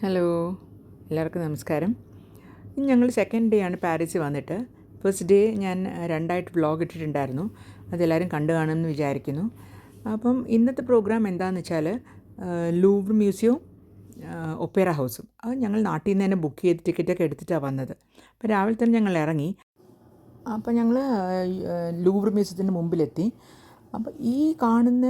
Hello, എല്ലാവർക്കും നമസ്കാരം. ഞങ്ങൾ സെക്കൻഡ് ഡേ ആണ് പാരീസിൽ വന്നിട്ട്. ഫസ്റ്റ് ഡേ ഞാൻ രണ്ടായിട്ട് വ്ളോഗ് ഇട്ടിട്ടുണ്ടായിരുന്നു. അതെല്ലാവരും കണ്ടു കാണുമെന്ന് വിചാരിക്കുന്നു. അപ്പം ഇന്നത്തെ പ്രോഗ്രാം എന്താണെന്ന് വെച്ചാൽ ലൂവർ മ്യൂസിയവും ഒപ്പേറ ഹൗസും. അത് ഞങ്ങൾ നാട്ടിൽ നിന്ന് തന്നെ ബുക്ക് ചെയ്ത് ടിക്കറ്റൊക്കെ എടുത്തിട്ടാണ് വന്നത്. അപ്പോൾ രാവിലെ തന്നെ ഞങ്ങൾ ഇറങ്ങി. അപ്പോൾ ഞങ്ങൾ ലൂവർ മ്യൂസിയത്തിൻ്റെ മുമ്പിലെത്തി. അപ്പോൾ ഈ കാണുന്ന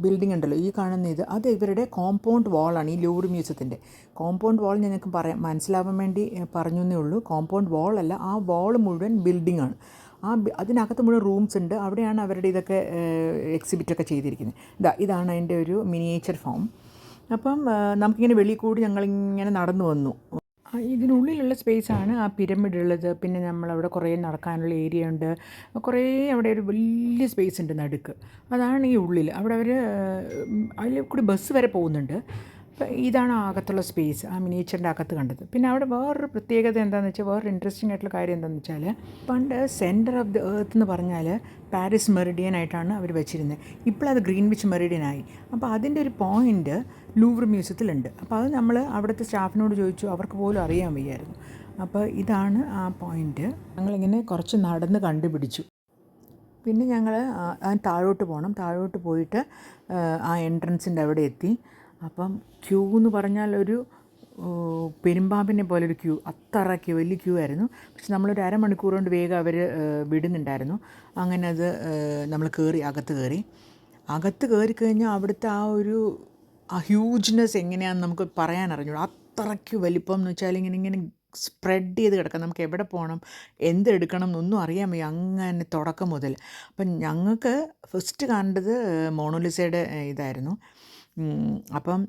ബിൽഡിംഗ് ഉണ്ടല്ലോ, ഈ കാണുന്ന അത് ഇവരുടെ കോമ്പൗണ്ട് വാളാണ്. ഈ ലൂവർ മ്യൂസിയത്തിൻ്റെ കോമ്പൗണ്ട് വാൾ ഞങ്ങൾക്ക് മനസ്സിലാവാൻ വേണ്ടി പറഞ്ഞു എന്നേ ഉള്ളൂ. കോമ്പൗണ്ട് വാളല്ല, ആ വാൾ മുഴുവൻ ബിൽഡിങ്ങാണ്. അതിനകത്ത് മുഴുവൻ റൂംസ് ഉണ്ട്. അവിടെയാണ് അവരുടെ ഇതൊക്കെ എക്സിബിറ്റൊക്കെ ചെയ്തിരിക്കുന്നത്. ഇതാണ് അതിൻ്റെ ഒരു മിനിയേച്ചർ ഫോം. അപ്പം നമുക്കിങ്ങനെ വെളിയിൽ കൂടി ഞങ്ങളിങ്ങനെ നടന്നു വന്നു. ഇതിനുള്ളിലുള്ള സ്പേസാണ് ആ പിരമിഡ് ഉള്ളത്. പിന്നെ നമ്മളവിടെ കുറേ നടക്കാനുള്ള ഏരിയ ഉണ്ട്. കുറേ അവിടെ ഒരു വലിയ സ്പേസ് ഉണ്ട് നടുക്ക്. അതാണ് ഈ ഉള്ളിൽ. അവിടെ അതിൽ കൂടി ബസ് വരെ പോകുന്നുണ്ട്. അപ്പോൾ ഇതാണ് അകത്തുള്ള സ്പേസ്, ആ മിനിയേച്ചറിൻ്റെ അകത്ത് കണ്ടത്. പിന്നെ അവിടെ വേറൊരു പ്രത്യേകത എന്താണെന്ന് വെച്ചാൽ, വേറൊരു ഇൻട്രസ്റ്റിംഗ് ആയിട്ടുള്ള കാര്യം എന്താണെന്ന് വെച്ചാൽ, പണ്ട് സെൻറ്റർ ഓഫ് ദി എർത്ത് എന്ന് പറഞ്ഞാൽ പാരീസ് മെറിഡിയൻ ആയിട്ടാണ് അവർ വെച്ചിരുന്നത്. ഇപ്പോഴത് ഗ്രീൻവിച്ച് മെറിഡിയനായി. അപ്പോൾ അതിൻ്റെ ഒരു പോയിൻ്റ് ലൂവർ മ്യൂസിയത്തിലുണ്ട്. അപ്പോൾ അത് നമ്മൾ അവിടുത്തെ സ്റ്റാഫിനോട് ചോദിച്ചു, അവർക്ക് പോലും അറിയാൻ വയ്യായിരുന്നു. അപ്പോൾ ഇതാണ് ആ പോയിൻ്റ്. ഞങ്ങളിങ്ങനെ കുറച്ച് നടന്ന് കണ്ടുപിടിച്ചു. പിന്നെ ഞങ്ങൾ താഴോട്ട് പോകണം. താഴോട്ട് പോയിട്ട് ആ എൻട്രൻസിൻ്റെ അവിടെ എത്തി. അപ്പം ക്യൂ എന്ന് പറഞ്ഞാൽ ഒരു പെരുമ്പാമ്പിനെ പോലൊരു ക്യൂ, അത്രയ്ക്ക് വലിയ ക്യൂ ആയിരുന്നു. പക്ഷെ നമ്മളൊരു അരമണിക്കൂർ കൊണ്ട് വേഗം അവർ വിടുന്നുണ്ടായിരുന്നു. അങ്ങനെ അത് നമ്മൾ അകത്ത് കയറി കഴിഞ്ഞാൽ അവിടുത്തെ ആ ഹ്യൂജ്നെസ് എങ്ങനെയാണെന്ന് നമുക്ക് പറയാൻ അറിഞ്ഞൂടാ. അത്രയ്ക്ക് വലിപ്പം എന്ന് വെച്ചാൽ ഇങ്ങനെ സ്പ്രെഡ് ചെയ്ത് കിടക്കാം. നമുക്ക് എവിടെ പോകണം, എന്തെടുക്കണം എന്നൊന്നും അറിയാൻ വയ്യ, അങ്ങനെ തുടക്കം മുതൽ. അപ്പം ഞങ്ങൾക്ക് ഫസ്റ്റ് കണ്ടത് മോണോലിസയുടെ ഇതായിരുന്നു. അപ്പം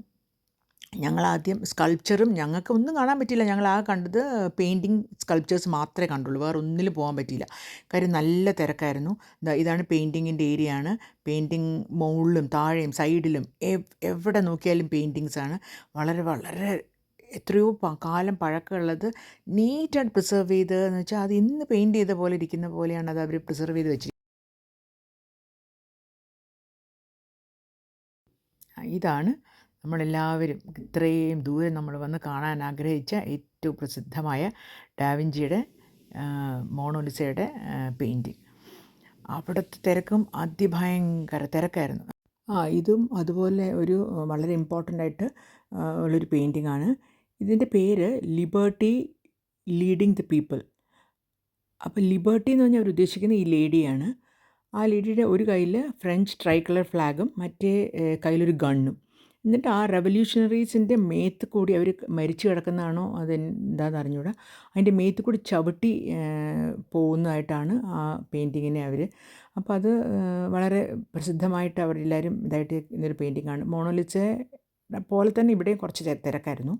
ഞങ്ങളാദ്യം സ്കൾപ്ചറും, ഞങ്ങൾക്ക് ഒന്നും കാണാൻ പറ്റിയില്ല. ഞങ്ങൾ കണ്ടത് പെയിൻറ്റിങ് സ്കൾപ്ചേഴ്സ് മാത്രമേ കണ്ടുള്ളൂ. വേറെ ഒന്നിലും പോകാൻ പറ്റിയില്ല. കാര്യം നല്ല തിരക്കായിരുന്നു. ഇതാണ് പെയിൻറ്റിങ്ങിൻ്റെ ഏരിയ ആണ്. പെയിൻറ്റിങ് മുകളിലും താഴെയും സൈഡിലും എവിടെ നോക്കിയാലും പെയിൻറ്റിങ്സാണ്. വളരെ വളരെ എത്രയോ കാലം പഴക്കമുള്ളത് നീറ്റായിട്ട് പ്രിസർവ് ചെയ്തതെന്ന് വെച്ചാൽ, അത് ഇന്ന് പെയിൻറ്റ് ചെയ്ത പോലെ ഇരിക്കുന്ന പോലെയാണ് അത് അവർ പ്രിസർവ് ചെയ്ത് വെച്ചിരിക്കുന്നത്. ഇതാണ് നമ്മളെല്ലാവരും ഇത്രയും ദൂരം നമ്മൾ വന്ന് കാണാൻ ആഗ്രഹിച്ച ഏറ്റവും പ്രസിദ്ധമായ ഡാവിഞ്ചിയുടെ മോണോലിസയുടെ പെയിൻറ്റിങ്. അവിടുത്തെ തിരക്കും അതിഭയങ്കര തിരക്കായിരുന്നു. ഇതും അതുപോലെ ഒരു വളരെ ഇമ്പോർട്ടൻ്റ് ആയിട്ട് ഉള്ളൊരു പെയിൻറ്റിംഗ് ആണ്. ഇതിൻ്റെ പേര് ലിബർട്ടി ലീഡിങ് ദി പീപ്പിൾ. അപ്പോൾ ലിബർട്ടി എന്ന് പറഞ്ഞാൽ അവർ ഉദ്ദേശിക്കുന്നത് ഈ ലേഡിയാണ്. ആ ലേഡിയുടെ ഒരു കയ്യിൽ ഫ്രഞ്ച് ട്രൈ കളർ ഫ്ലാഗും മറ്റേ കയ്യിലൊരു ഗണ്ണും. എന്നിട്ട് ആ റെവല്യൂഷണറീസിൻ്റെ മേത്ത് കൂടി അവർ മരിച്ചു കിടക്കുന്നതാണോ അതെന്താണെന്ന് അറിഞ്ഞൂടാ, അതിൻ്റെ മേത്ത് കൂടി ചവിട്ടി പോകുന്നതായിട്ടാണ് ആ പെയിൻറ്റിങ്ങിനെ അവർ. അപ്പോൾ അത് വളരെ പ്രസിദ്ധമായിട്ട് അവരെല്ലാവരും ഇതായിട്ട് ഇന്നൊരു പെയിൻറ്റിങ്ങാണ്. മോണോലിസ പോലെ തന്നെ ഇവിടെയും കുറച്ച് തിരക്കായിരുന്നു.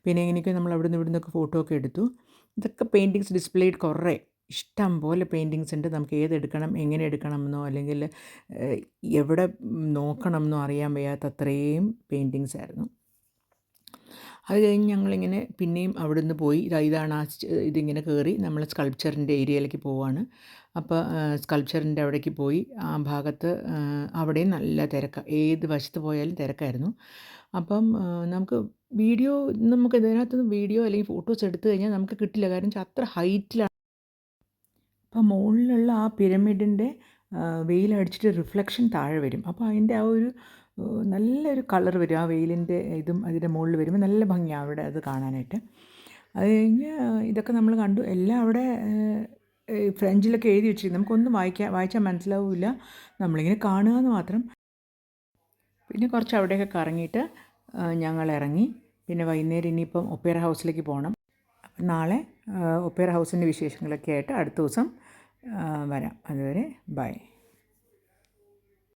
പിന്നെ എങ്ങനെയൊക്കെ നമ്മൾ അവിടെ നിന്ന് ഇവിടെ നിന്നൊക്കെ ഫോട്ടോ ഒക്കെ എടുത്തു. ഇതൊക്കെ പെയിൻറ്റിങ്സ് ഡിസ്പ്ലേഡ് കുറേ ഇഷ്ടം പോലെ പെയിൻറ്റിങ്സ് ഉണ്ട്. നമുക്ക് ഏതെടുക്കണം, എങ്ങനെ എടുക്കണമെന്നോ അല്ലെങ്കിൽ എവിടെ നോക്കണമെന്നോ അറിയാൻ വയ്യാത്ത അത്രയും പെയിൻറ്റിങ്സ് ആയിരുന്നു. അത് കഴിഞ്ഞ് ഞങ്ങളിങ്ങനെ പിന്നെയും അവിടെ നിന്ന് പോയി. ഇതാണ് ഇതിങ്ങനെ കയറി നമ്മൾ സ്കൾപ്ചറിൻ്റെ ഏരിയയിലേക്ക് പോവുകയാണ്. അപ്പോൾ സ്കൾപ്ചറിൻ്റെ അവിടേക്ക് പോയി. ആ ഭാഗത്ത് അവിടെയും നല്ല തിരക്കാണ്. ഏത് വശത്ത് പോയാലും തിരക്കായിരുന്നു. അപ്പം നമുക്ക് ഇതിനകത്തുനിന്ന് വീഡിയോ അല്ലെങ്കിൽ ഫോട്ടോസ് എടുത്തു കഴിഞ്ഞാൽ നമുക്ക് കിട്ടില്ല. കാരണം വെച്ചാൽ അത്ര ഹൈറ്റിലാണ്. അപ്പം മുകളിലുള്ള ആ പിരമിഡിൻ്റെ വെയിലടിച്ചിട്ട് റിഫ്ലക്ഷൻ താഴെ വരും. അപ്പോൾ അതിൻ്റെ ആ ഒരു നല്ലൊരു കളർ വരും. ആ വെയിലിൻ്റെ അതിൻ്റെ മുകളിൽ വരുമ്പോൾ നല്ല ഭംഗിയാണ് അവിടെ അത് കാണാനായിട്ട്. അത് കഴിഞ്ഞ് ഇതൊക്കെ നമ്മൾ കണ്ടു. എല്ലാം അവിടെ ഫ്രഞ്ചിലൊക്കെ എഴുതി വെച്ചിരിക്കും. നമുക്കൊന്നും വായിച്ചാൽ മനസ്സിലാവില്ല. നമ്മളിങ്ങനെ കാണുക എന്ന് മാത്രം. പിന്നെ കുറച്ച് അവിടെയൊക്കെ കറങ്ങിയിട്ട് ഞങ്ങൾ ഇറങ്ങി. പിന്നെ വൈകുന്നേരം ഇനിയിപ്പം ഒപ്പേറ ഹൗസിലേക്ക് പോകണം. അപ്പം നാളെ ഒപ്പേറ ഹൗസിൻ്റെ വിശേഷങ്ങളൊക്കെ ആയിട്ട് അടുത്ത ദിവസം വരാം. അതുവരെ ബൈ.